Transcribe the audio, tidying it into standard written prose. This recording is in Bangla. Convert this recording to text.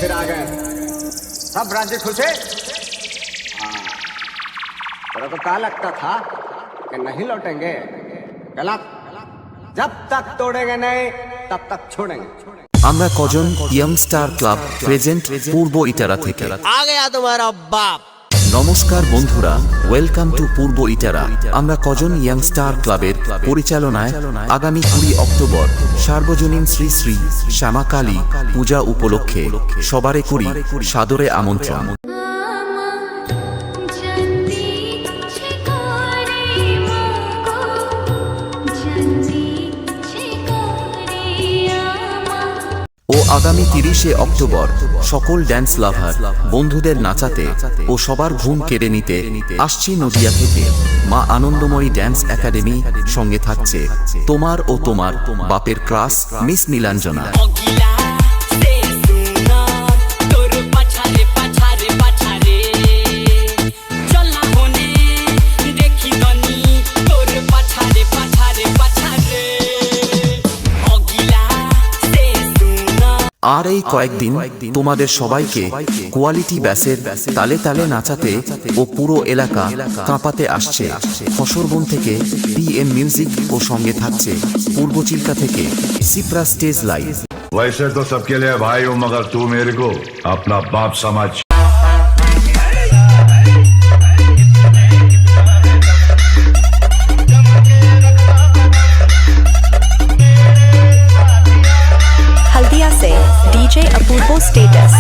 फिर आ गए, सब राज्य खुश है। तेरे को क्या लगता था कि नहीं लौटेंगे? गलत। जब तक तोड़ेंगे नहीं तब तक छोड़ेंगे। আমরা কজন ইয়াং স্টার ক্লাব প্রেজেন্ট পূর্ব ইটারা থেকে। आ गया तुम्हारा बाप। নমস্কার বন্ধুরা, ওয়েলকাম টু পূর্ব ইটারা। আমরা কজন ইয়াং স্টার ক্লাবের পরিচালনায় আগামী 20 অক্টোবর সার্বজনীন শ্রী শ্রী শ্যামাকালী পূজা উপলক্ষে সবারে করি সাদরে আমন্ত্রণ। ও আগামী 30শে অক্টোবর সকল ড্যান্স লাভার বন্ধুদের নাচাতে ও সবার ঘুম কেড়ে নিতে আসছি নদিয়া থেকে মা আনন্দময়ী ড্যান্স একাডেমি। সঙ্গে থাকছে তোমার ও তোমার বাপের ক্লাস মিস নীলাঞ্জনা। আর এই কয়েকদিন তোমাদের সবাইকে কোয়ালিটি ব্যাসের তালে তালে নাচাতে ও পুরো এলাকা কাঁপাতে আসছে ফসরবন থেকে PM মিউজিক ও সঙ্গে থাকছে পূর্ব চিল্কা থেকে সিপ্রা স্টেজ লাইভ। वैसे तो सबके लिए भाई हूँ, मगर तू मेरे को अपना बाप समझ। हल्दिया से DJ अपूर्वो स्टेटस।